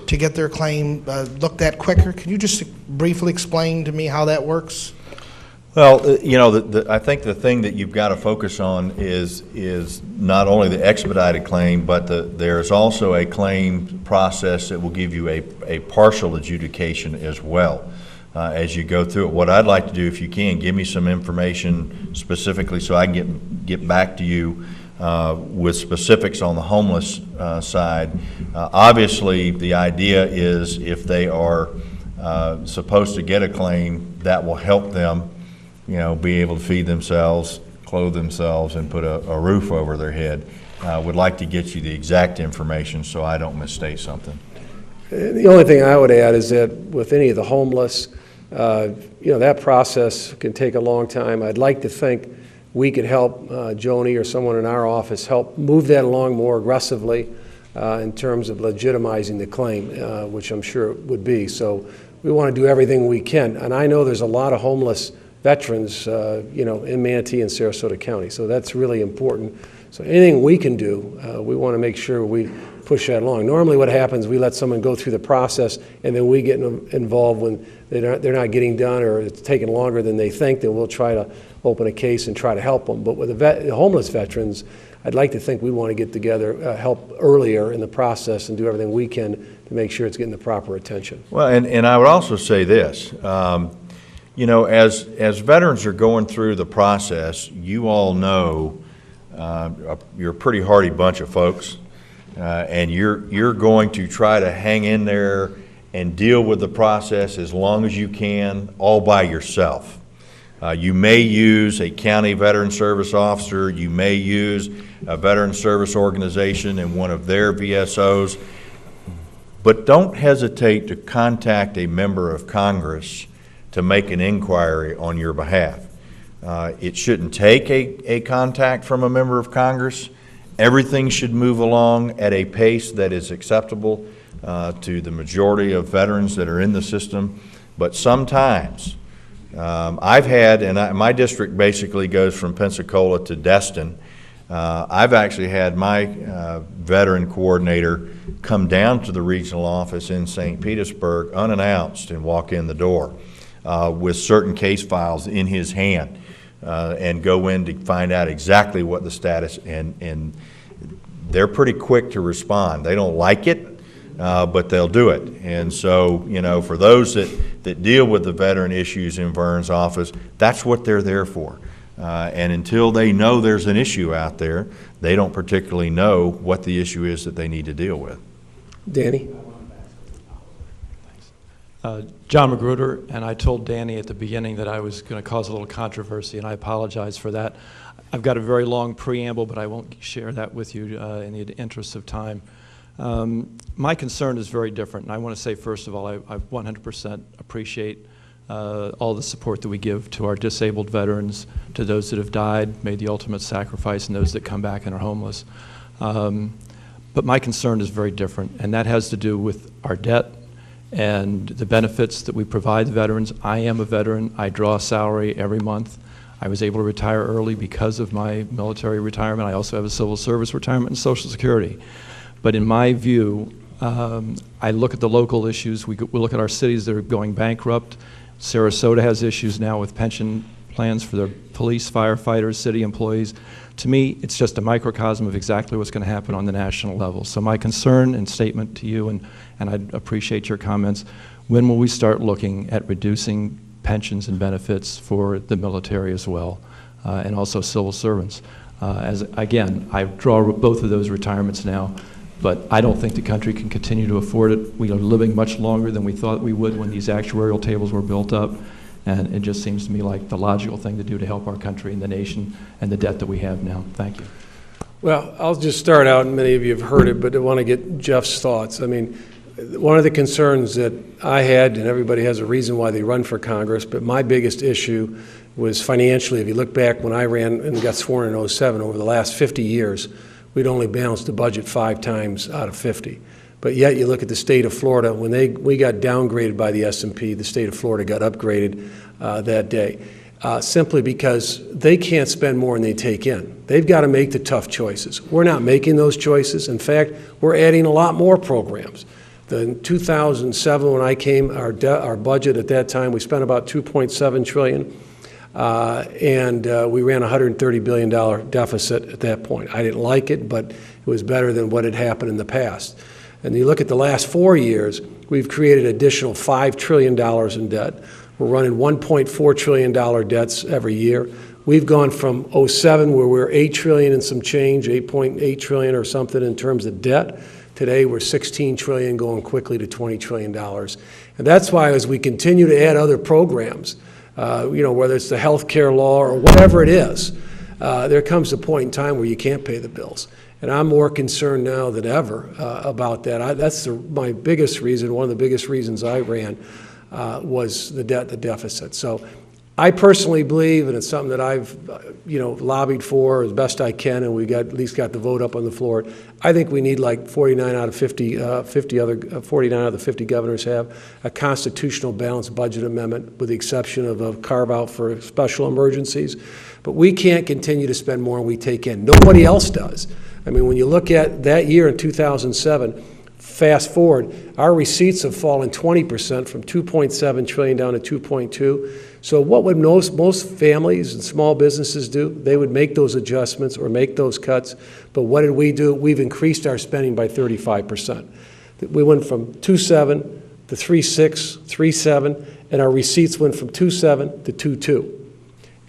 to get their claim looked at quicker. Can you just briefly explain to me how that works? Well, you know, I think the thing that you've got to focus on is not only the expedited claim, but there's also a claim process that will give you a partial adjudication as well as you go through it. What I'd like to do, if you can, give me some information specifically so I can get back to you with specifics on the homeless side. Obviously, the idea is if they are supposed to get a claim, that will help them, you know, be able to feed themselves, clothe themselves, and put a roof over their head. Would like to get you the exact information so I don't misstate something. The only thing I would add is that with any of the homeless, you know, that process can take a long time. I'd like to think we could help Joni or someone in our office help move that along more aggressively in terms of legitimizing the claim, which I'm sure it would be. So we want to do everything we can. And I know there's a lot of homeless veterans, you know, in Manatee and Sarasota County. So that's really important. So anything we can do, we want to make sure we push that along. Normally what happens, we let someone go through the process, and then we get involved when they're not getting done or it's taking longer than they think, then we'll try to open a case and try to help them. But with the homeless veterans, I'd like to think we want to get together, help earlier in the process and do everything we can to make sure it's getting the proper attention. Well, and I would also say this, you know, as veterans are going through the process, you all know you're a pretty hardy bunch of folks, and you're going to try to hang in there and deal with the process as long as you can, all by yourself. You may use a county veteran service officer, you may use a veteran service organization and one of their VSOs, but don't hesitate to contact a member of Congress to make an inquiry on your behalf. It shouldn't take a contact from a member of Congress. Everything should move along at a pace that is acceptable to the majority of veterans that are in the system. But sometimes, I've had, and my district basically goes from Pensacola to Destin. I've actually had my veteran coordinator come down to the regional office in St. Petersburg unannounced and walk in the door with certain case files in his hand and go in to find out exactly what the status, and they're pretty quick to respond. They don't like it, but they'll do it. And so, you know, for those that deal with the veteran issues in Vern's office, that's what they're there for. And until they know there's an issue out there, they don't particularly know what the issue is that they need to deal with. Danny? John Magruder, and I told Danny at the beginning that I was going to cause a little controversy, and I apologize for that. I've got a very long preamble, but I won't share that with you in the interest of time. My concern is very different, and I want to say, first of all, I 100% appreciate all the support that we give to our disabled veterans, to those that have died, made the ultimate sacrifice, and those that come back and are homeless. But my concern is very different, and that has to do with our debt and the benefits that we provide the veterans. I am a veteran. I draw a salary every month. I was able to retire early because of my military retirement. I also have a civil service retirement and Social Security. But in my view, I look at the local issues. We look at our cities that are going bankrupt. Sarasota has issues now with pension plans for their police, firefighters, city employees. To me, it's just a microcosm of exactly what's going to happen on the national level. So my concern and statement to you, and I'd appreciate your comments, when will we start looking at reducing pensions and benefits for the military as well, and also civil servants? Again, I draw both of those retirements now, but I don't think the country can continue to afford it. We are living much longer than we thought we would when these actuarial tables were built up. And it just seems to me like the logical thing to do to help our country and the nation and the debt that we have now. Thank you. Well, I'll just start out, and many of you have heard it, but I want to get Jeff's thoughts. I mean, one of the concerns that I had, and everybody has a reason why they run for Congress, but my biggest issue was financially. If you look back when I ran and got sworn in 2007, over the last 50 years, we'd only balanced the budget 5 times out of 50. But yet you look at the state of Florida, when we got downgraded by the S&P, the state of Florida got upgraded that day, simply because they can't spend more than they take in. They've got to make the tough choices. We're not making those choices. In fact, we're adding a lot more programs. In 2007, when I came, our budget at that time, we spent about $2.7 trillion. And we ran a $130 billion deficit at that point. I didn't like it, but it was better than what had happened in the past. And you look at the last 4 years, we've created additional $5 trillion in debt. We're running $1.4 trillion debts every year. We've gone from 2007, where we're $8 trillion and some change, 8.8 trillion or something in terms of debt. Today, we're 16 trillion, going quickly to $20 trillion. And that's why, as we continue to add other programs, whether it's the health care law or whatever it is, there comes a point in time where you can't pay the bills. And I'm more concerned now than ever about that. That's my biggest reason, one of the biggest reasons I ran was the deficit. So I personally believe, and it's something that I've lobbied for as best I can, and we at least got the vote up on the floor. I think we need like 49 out of 50 governors have a constitutional balanced budget amendment, with the exception of a carve out for special emergencies. But we can't continue to spend more than we take in. Nobody else does. I mean, when you look at that year in 2007, fast forward, our receipts have fallen 20% from 2.7 trillion down to 2.2. So what would most families and small businesses do? They would make those adjustments or make those cuts. But what did we do? We've increased our spending by 35%. We went from 2.7 to 3.6, 3.7, and our receipts went from 2.7 to 2.2.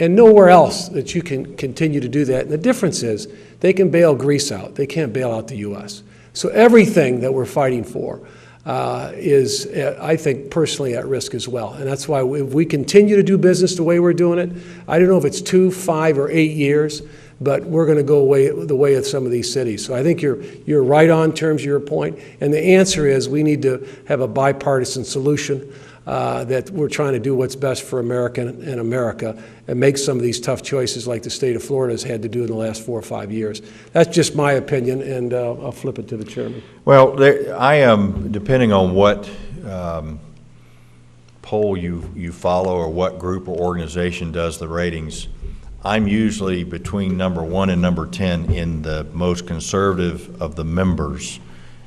And nowhere else that you can continue to do that. And the difference is they can bail Greece out. They can't bail out the U.S. So everything that we're fighting for is, I think, personally at risk as well. And that's why if we continue to do business the way we're doing it, I don't know if it's 2, 5, or 8 years, but we're going to go the way of some of these cities. So I think you're right on in terms of your point. And the answer is we need to have a bipartisan solution that we're trying to do what's best for America and America and make some of these tough choices like the state of Florida has had to do in the last 4 or 5 years. That's just my opinion, and I'll flip it to the chairman. Well, I am, depending on what poll you follow or what group or organization does the ratings, I'm usually between number 1 and number 10 in the most conservative of the members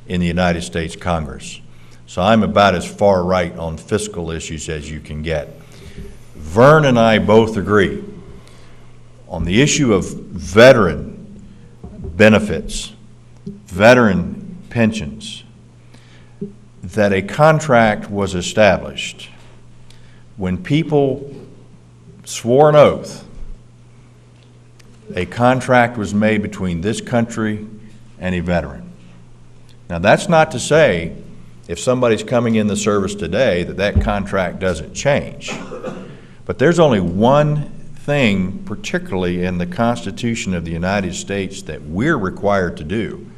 in the United States Congress. So I'm about as far right on fiscal issues as you can get. Vern and I both agree on the issue of veteran benefits, veteran pensions, that a contract was established when people swore an oath. A contract was made between this country and a veteran. Now, that's not to say if somebody's coming in the service today that contract doesn't change. But there's only one thing, particularly in the Constitution of the United States, that we're required to do,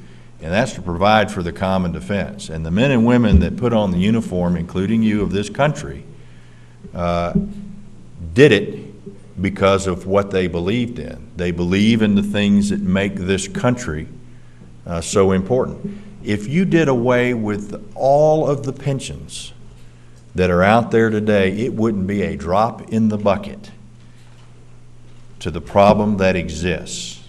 and that's to provide for the common defense. And the men and women that put on the uniform, including you, of this country, did it because of what they believed in. They believe in the things that make this country so important. If you did away with all of the pensions that are out there today, it wouldn't be a drop in the bucket to the problem that exists.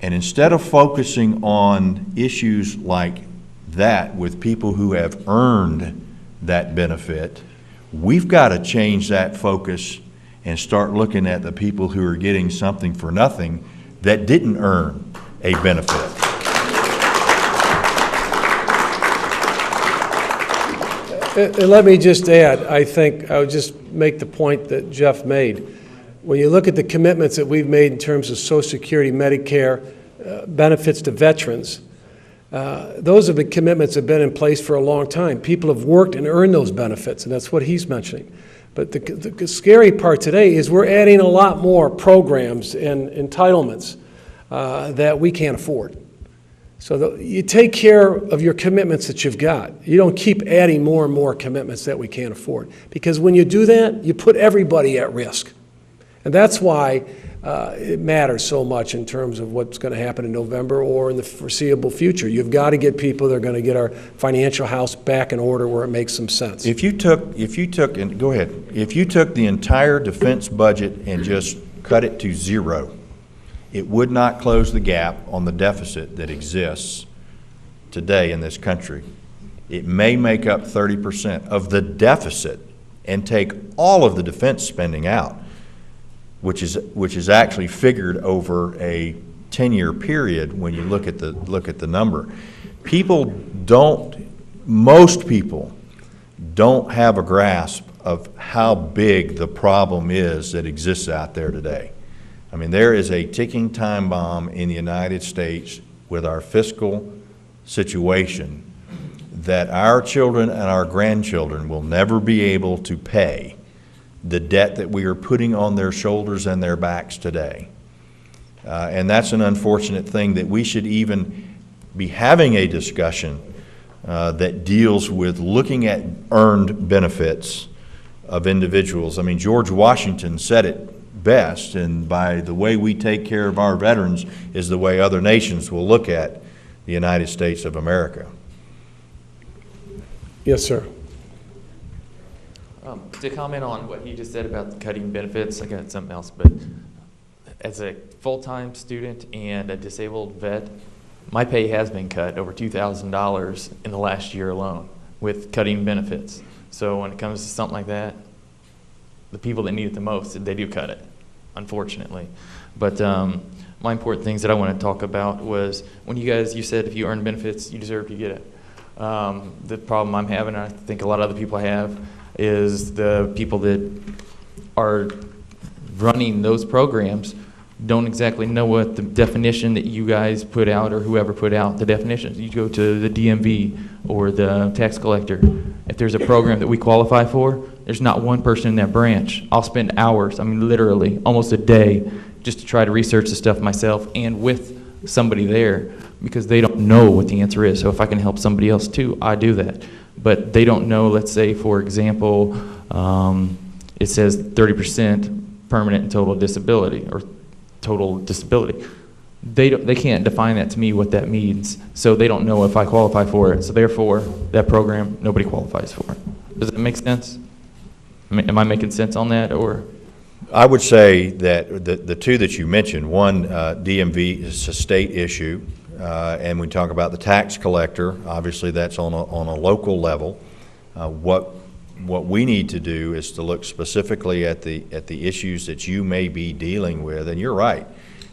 And instead of focusing on issues like that with people who have earned that benefit, we've got to change that focus and start looking at the people who are getting something for nothing that didn't earn a benefit. And let me just add, I think I would just make the point that Jeff made. When you look at the commitments that we've made in terms of Social Security, Medicare, benefits to veterans, those have been commitments that have been in place for a long time. People have worked and earned those benefits, and that's what he's mentioning. But the scary part today is we're adding a lot more programs and entitlements that we can't afford. So you take care of your commitments that you've got. You don't keep adding more and more commitments that we can't afford. Because when you do that, you put everybody at risk. And that's why it matters so much in terms of what's going to happen in November or in the foreseeable future. You've got to get people that are going to get our financial house back in order where it makes some sense. If you took and go ahead, if you took the entire defense budget and just cut it to zero, it would not close the gap on the deficit that exists today in this country. It may make up 30% of the deficit and take all of the defense spending out, which is actually figured over a 10-year period when you look at the number. Most people don't have a grasp of how big the problem is that exists out there today. I mean, there is a ticking time bomb in the United States with our fiscal situation that our children and our grandchildren will never be able to pay the debt that we are putting on their shoulders and their backs today. And that's an unfortunate thing that we should even be having a discussion that deals with looking at earned benefits of individuals. I mean, George Washington said it best, and by the way we take care of our veterans is the way other nations will look at the United States of America. Yes, sir. To comment on what he just said about cutting benefits, I got something else, but as a full-time student and a disabled vet, My pay has been cut over $2,000 in the last year alone with cutting benefits. So when it comes to something like that, the people that need it the most, they do cut it, unfortunately. But my important things that I want to talk about was when you said if you earn benefits, you deserve to get it. The problem I'm having, and I think a lot of other people have, is the people that are running those programs don't exactly know what the definition that you guys put out or whoever put out the definitions. You go to the DMV or the tax collector. If there's a program that we qualify for, there's not one person in that branch. I'll spend hours, I mean literally almost a day, just to try to research the stuff myself and with somebody there, because they don't know what the answer is. So if I can help somebody else too, I do that. But they don't know, let's say for example, it says 30% permanent and total disability or total disability. They can't define that to me what that means, so they don't know if I qualify for it. So therefore, that program, nobody qualifies for it. Does that make sense? Am I making sense on that, or? I would say that the two that you mentioned, one, DMV is a state issue, and we talk about the tax collector. Obviously, that's on a local level. What we need to do is to look specifically at the issues that you may be dealing with, and you're right.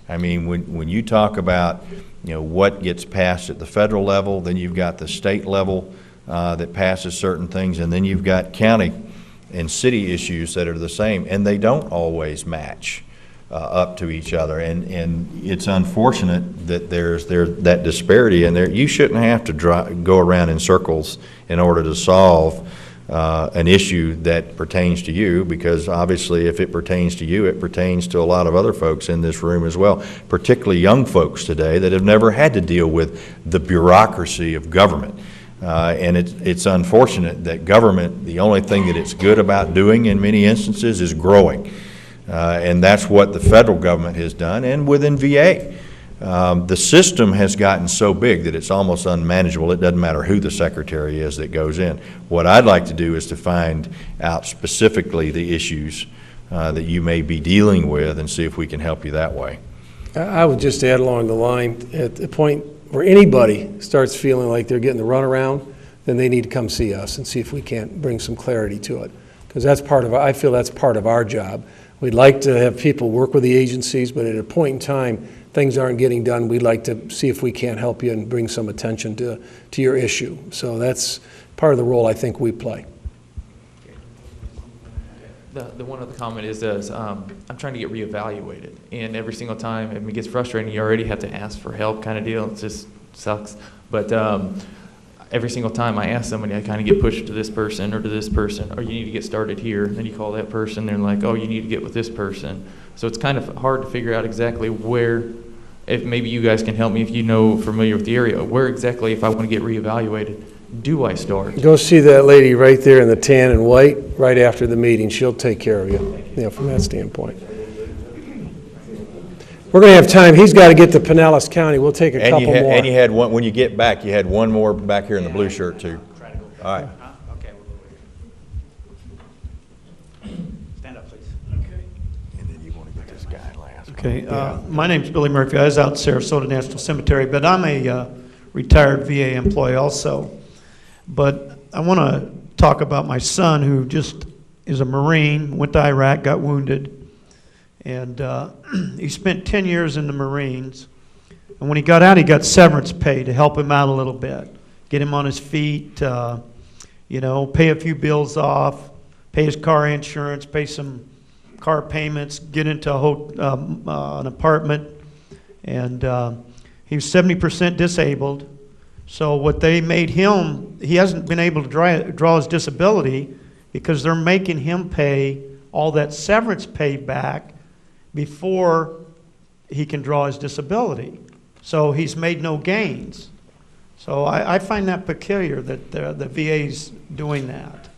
I mean, when you talk about what gets passed at the federal level, then you've got the state level that passes certain things, and then you've got county and city issues that are the same, and they don't always match up to each other, and it's unfortunate that there's that disparity, and you shouldn't have to go around in circles in order to solve an issue that pertains to you, because obviously if it pertains to you, it pertains to a lot of other folks in this room as well, particularly young folks today that have never had to deal with the bureaucracy of government. And it's unfortunate that government, the only thing that it's good about doing in many instances is growing. And that's what the federal government has done, and within VA. The system has gotten so big that it's almost unmanageable. It doesn't matter who the secretary is that goes in. What I'd like to do is to find out specifically the issues that you may be dealing with and see if we can help you that way. I would just add along the line, at the point where anybody starts feeling like they're getting the runaround, then they need to come see us and see if we can't bring some clarity to it. Because I feel that's part of our job. We'd like to have people work with the agencies, but at a point in time, things aren't getting done. We'd like to see if we can't help you and bring some attention to your issue. So that's part of the role I think we play. The one other comment is I'm trying to get reevaluated, and every single time it gets frustrating. You already have to ask for help, kind of deal. It just sucks. But every single time I ask somebody, I kind of get pushed to this person or to this person, or you need to get started here. And then you call that person, they're like, oh, you need to get with this person. So it's kind of hard to figure out exactly where, if maybe you guys can help me if you know familiar with the area, where exactly, if I want to get reevaluated, do I start? Go see that lady right there in the tan and white right after the meeting. She'll take care of you, from that standpoint. We're going to have time. He's got to get to Pinellas County. We'll take a couple more. And you had one, when you get back, you had one more back here in the blue shirt too. All right. Okay. Stand up, please. Okay. And then you want to get this guy last. Okay. My name's Billy Murphy. I was out at Sarasota National Cemetery, but I'm a retired VA employee also. But I want to talk about my son, who just is a Marine, went to Iraq, got wounded, and he spent 10 years in the Marines. And when he got out, he got severance pay to help him out a little bit, get him on his feet, pay a few bills off, pay his car insurance, pay some car payments, get into an apartment. And he was 70% disabled. So what they made him, he hasn't been able to draw his disability because they're making him pay all that severance pay back before he can draw his disability. So he's made no gains. So I find that peculiar that the VA's doing that.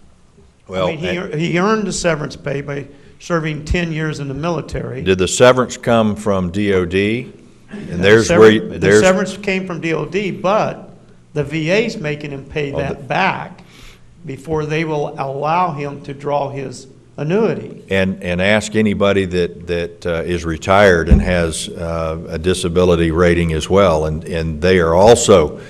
Well, I mean, he earned the severance pay by serving 10 years in the military. Did the severance come from DOD? And The severance came from DOD, but the VA's making him pay that back before they will allow him to draw his annuity. And ask anybody that is retired and has a disability rating as well, and they are also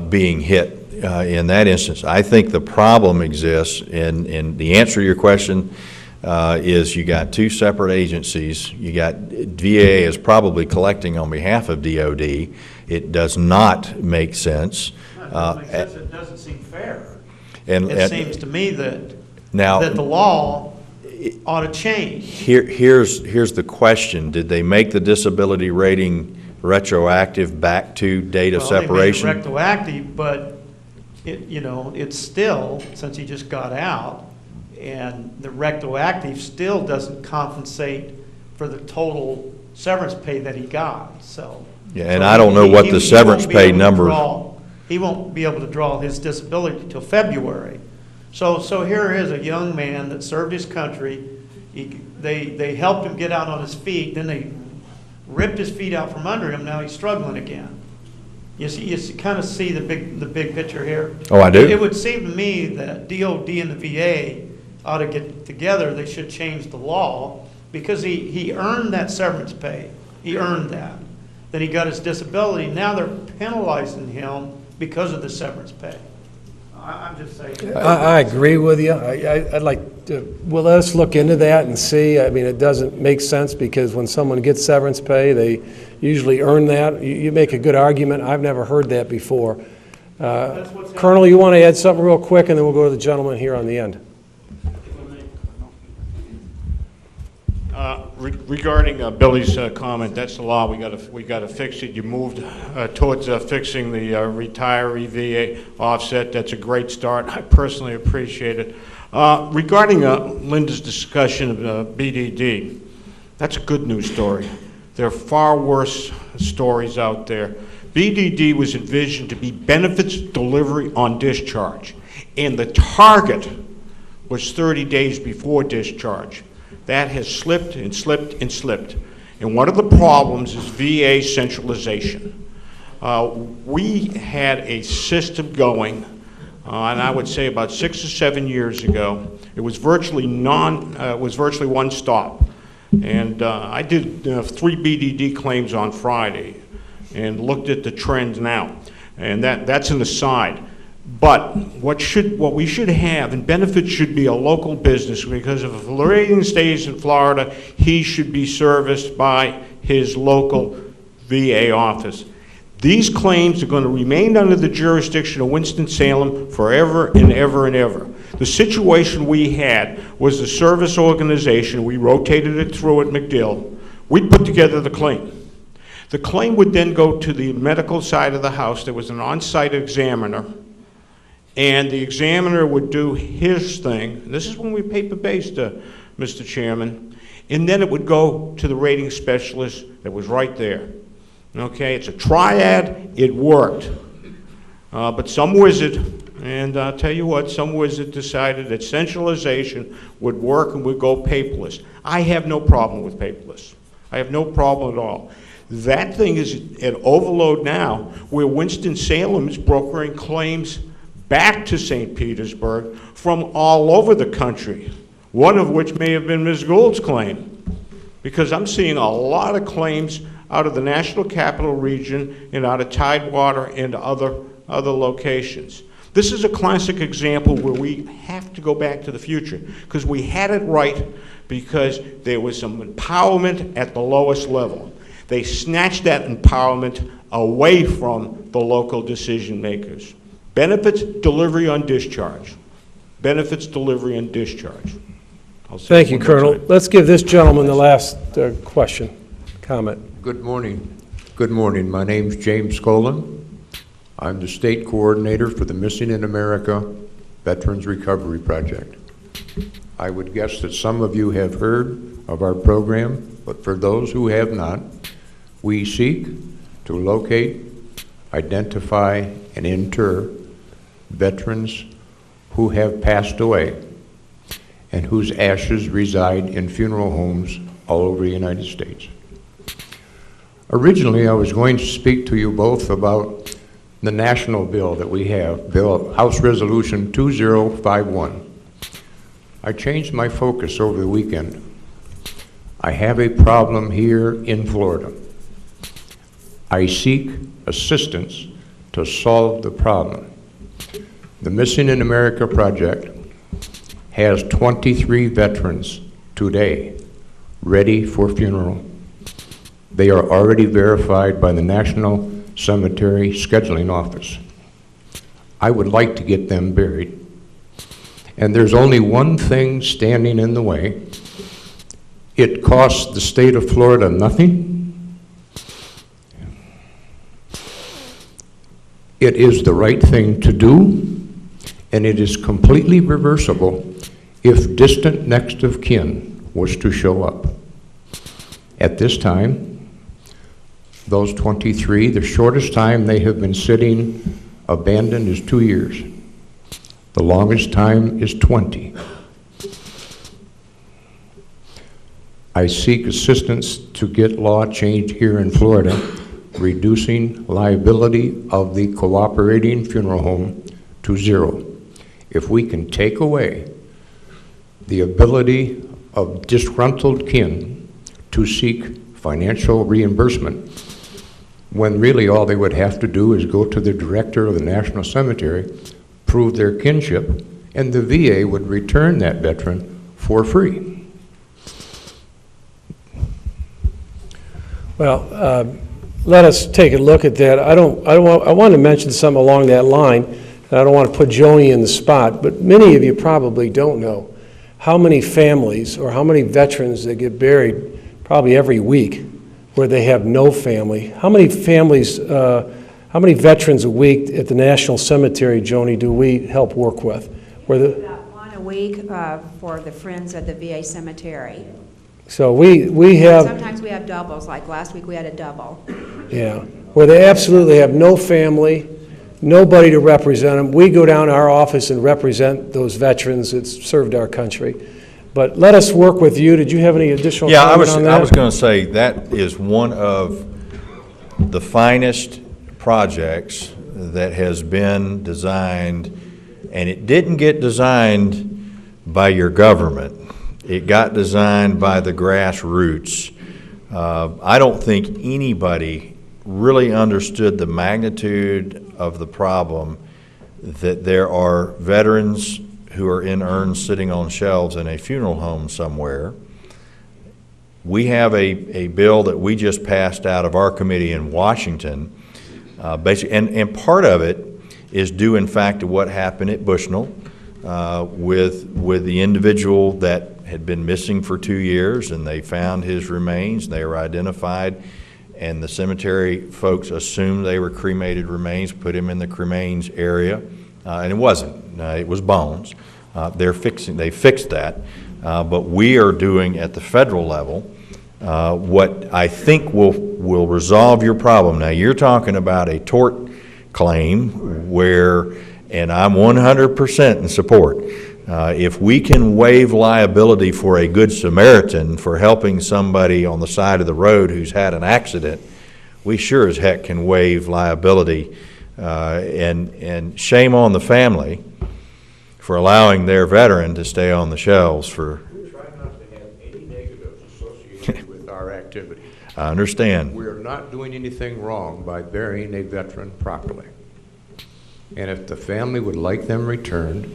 being hit in that instance. I think the problem exists, and the answer to your question is you got two separate agencies. You got VA is probably collecting on behalf of DOD. It does not make sense. It doesn't make sense. It doesn't seem fair. And it seems to me that now that the law ought to change. Here's the question: did they make the disability rating retroactive back to date of separation? They made it retroactive, but it's still, since he just got out, and the retroactive still doesn't compensate for the total severance pay that he got. So yeah, and I don't know what the severance pay number. He won't be able to draw his disability until February. So here is a young man that served his country. They helped him get out on his feet. Then they ripped his feet out from under him. Now he's struggling again. You kind of see the big picture here. Oh, I do. It would seem to me that DOD and the VA ought to get together. They should change the law because he earned that severance pay. He earned that. Then he got his disability. Now they're penalizing him because of the severance pay. I'm just saying. I agree with you. I'd like to, well, let's look into that and see. I mean, it doesn't make sense because when someone gets severance pay, they usually earn that. You make a good argument. I've never heard that before. Colonel, you want to add something real quick, and then we'll go to the gentleman here on the end. Regarding Billy's comment, that's the law. We got to fix it. You moved towards fixing the retiree VA offset. That's a great start. I personally appreciate it. Regarding Linda's discussion of BDD, that's a good news story. There are far worse stories out there. BDD was envisioned to be benefits delivery on discharge, and the target was 30 days before discharge. That has slipped and slipped and slipped. And one of the problems is VA centralization. We had a system going, and I would say about 6 or 7 years ago. It was virtually one stop. And I did 3 BDD claims on Friday and looked at the trends now. And that's an aside. But what we should have, and benefits should be a local business, because if a Floridian stays in Florida, he should be serviced by his local VA office. These claims are going to remain under the jurisdiction of Winston-Salem forever and ever and ever. The situation we had was the service organization. We rotated it through at MacDill. We put together the claim. The claim would then go to the medical side of the house. There was an on-site examiner. And the examiner would do his thing. This is when we paper-based, Mr. Chairman. And then it would go to the rating specialist that was right there. Okay, it's a triad. It worked. But some wizard, and I'll tell you what, some wizard decided that centralization would work and would go paperless. I have no problem with paperless. I have no problem at all. That thing is at overload now, where Winston-Salem is brokering claims back to St. Petersburg from all over the country, one of which may have been Ms. Gould's claim, because I'm seeing a lot of claims out of the National Capital Region and out of Tidewater and other locations. This is a classic example where we have to go back to the future, because we had it right because there was some empowerment at the lowest level. They snatched that empowerment away from the local decision makers. Benefits, delivery on discharge. Benefits, delivery on discharge. Thank you, Colonel. Let's give this gentleman the last comment. Good morning. Good morning. My name's James Skolin. I'm the state coordinator for the Missing in America Veterans Recovery Project. I would guess that some of you have heard of our program, but for those who have not, we seek to locate, identify, and inter veterans who have passed away and whose ashes reside in funeral homes all over the United States. Originally, I was going to speak to you both about the national bill that we have, House Resolution 2051. I changed my focus over the weekend. I have a problem here in Florida. I seek assistance to solve the problem. The Missing in America project has 23 veterans today ready for funeral. They are already verified by the National Cemetery Scheduling Office. I would like to get them buried. And there's only one thing standing in the way. It costs the state of Florida nothing. It is the right thing to do, and it is completely reversible if distant next of kin was to show up. At this time, those 23, the shortest time they have been sitting abandoned is 2 years. The longest time is 20. I seek assistance to get law changed here in Florida, reducing liability of the cooperating funeral home to 0. If we can take away the ability of disgruntled kin to seek financial reimbursement, when really all they would have to do is go to the director of the National Cemetery, prove their kinship, and the VA would return that veteran for free. Well, let us take a look at that. I want to mention something along that line, and I don't want to put Joni in the spot, but many of you probably don't know how many families or how many veterans that get buried probably every week where they have no family. How many families, how many veterans a week at the National Cemetery, Joni, do we help work with? About one a week for the Friends of the VA Cemetery. So we have... Sometimes we have doubles, like last week we had a double. Yeah, where they absolutely have no family, nobody to represent them. We go down to our office and represent those veterans that served our country. But let us work with you. Did you have any additional comment on that? I was going to say that is one of the finest projects that has been designed, and it didn't get designed by your government. It got designed by the grassroots. I don't think anybody really understood the magnitude of the problem that there are veterans who are in urns sitting on shelves in a funeral home somewhere. We have a bill that we just passed out of our committee in Washington, and part of it is due in fact to what happened at Bushnell with the individual that had been missing for 2 years, and they found his remains. They were identified, and the cemetery folks assumed they were cremated remains, put him in the cremains area, and it wasn't. It was bones. They fixed that, but we are doing at the federal level what I think will resolve your problem. Now, you're talking about a tort claim where, and I'm 100% in support. If we can waive liability for a good Samaritan for helping somebody on the side of the road who's had an accident, we sure as heck can waive liability. And shame on the family for allowing their veteran to stay on the shelves for... We try not to have any negatives associated with our activity. I understand. We're not doing anything wrong by burying a veteran properly. And if the family would like them returned,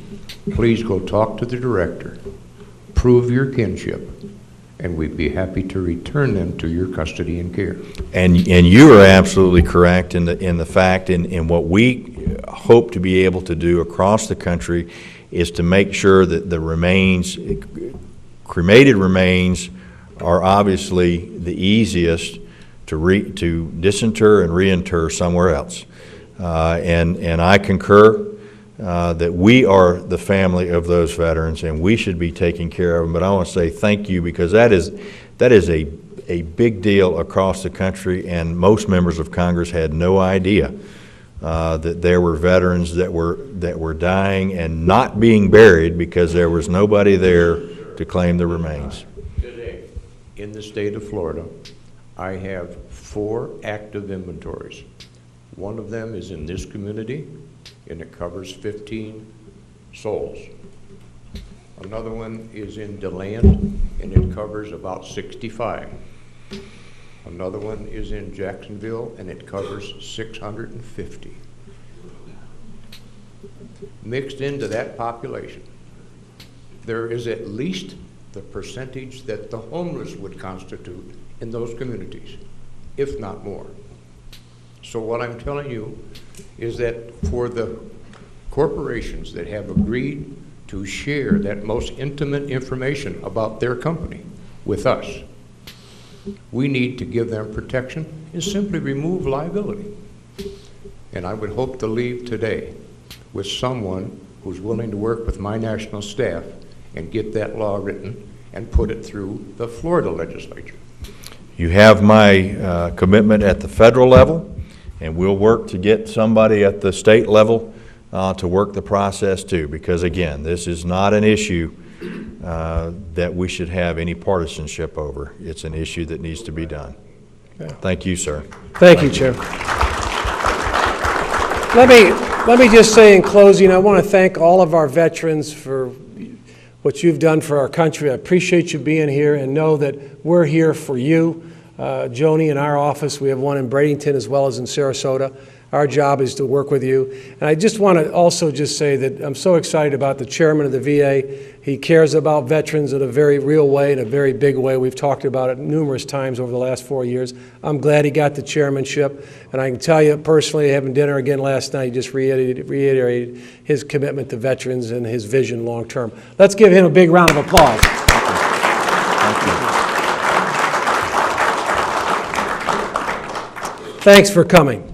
please go talk to the director, prove your kinship, and we'd be happy to return them to your custody and care. And you are absolutely correct in the fact, in what we hope to be able to do across the country is to make sure that the remains, cremated remains, are obviously the easiest to disinter and reinter somewhere else. And I concur that we are the family of those veterans, and we should be taking care of them. But I want to say thank you, because that is a big deal across the country, and most members of Congress had no idea that there were veterans that were dying and not being buried because there was nobody there to claim the remains. Today, in the state of Florida, I have 4 active inventories. One of them is in this community, and it covers 15 souls. Another one is in DeLand, and it covers about 65. Another one is in Jacksonville, and it covers 650. Mixed into that population, there is at least the percentage that the homeless would constitute in those communities, if not more. So what I'm telling you is that for the corporations that have agreed to share that most intimate information about their company with us, we need to give them protection and simply remove liability. And I would hope to leave today with someone who's willing to work with my national staff and get that law written and put it through the Florida legislature. You have my commitment at the federal level, and we'll work to get somebody at the state level to work the process too, because again, this is not an issue that we should have any partisanship over. It's an issue that needs to be done. Yeah. Thank you, sir. Thank you, Chair. Let me just say in closing, I want to thank all of our veterans for what you've done for our country. I appreciate you being here, and know that we're here for you. Joni, in our office, we have one in Bradenton as well as in Sarasota. Our job is to work with you. And I just want to also just say that I'm so excited about the chairman of the VA. He cares about veterans in a very real way, in a very big way. We've talked about it numerous times over the last 4 years. I'm glad he got the chairmanship. And I can tell you personally, having dinner again last night, he just reiterated his commitment to veterans and his vision long term. Let's give him a big round of applause. Thanks for coming.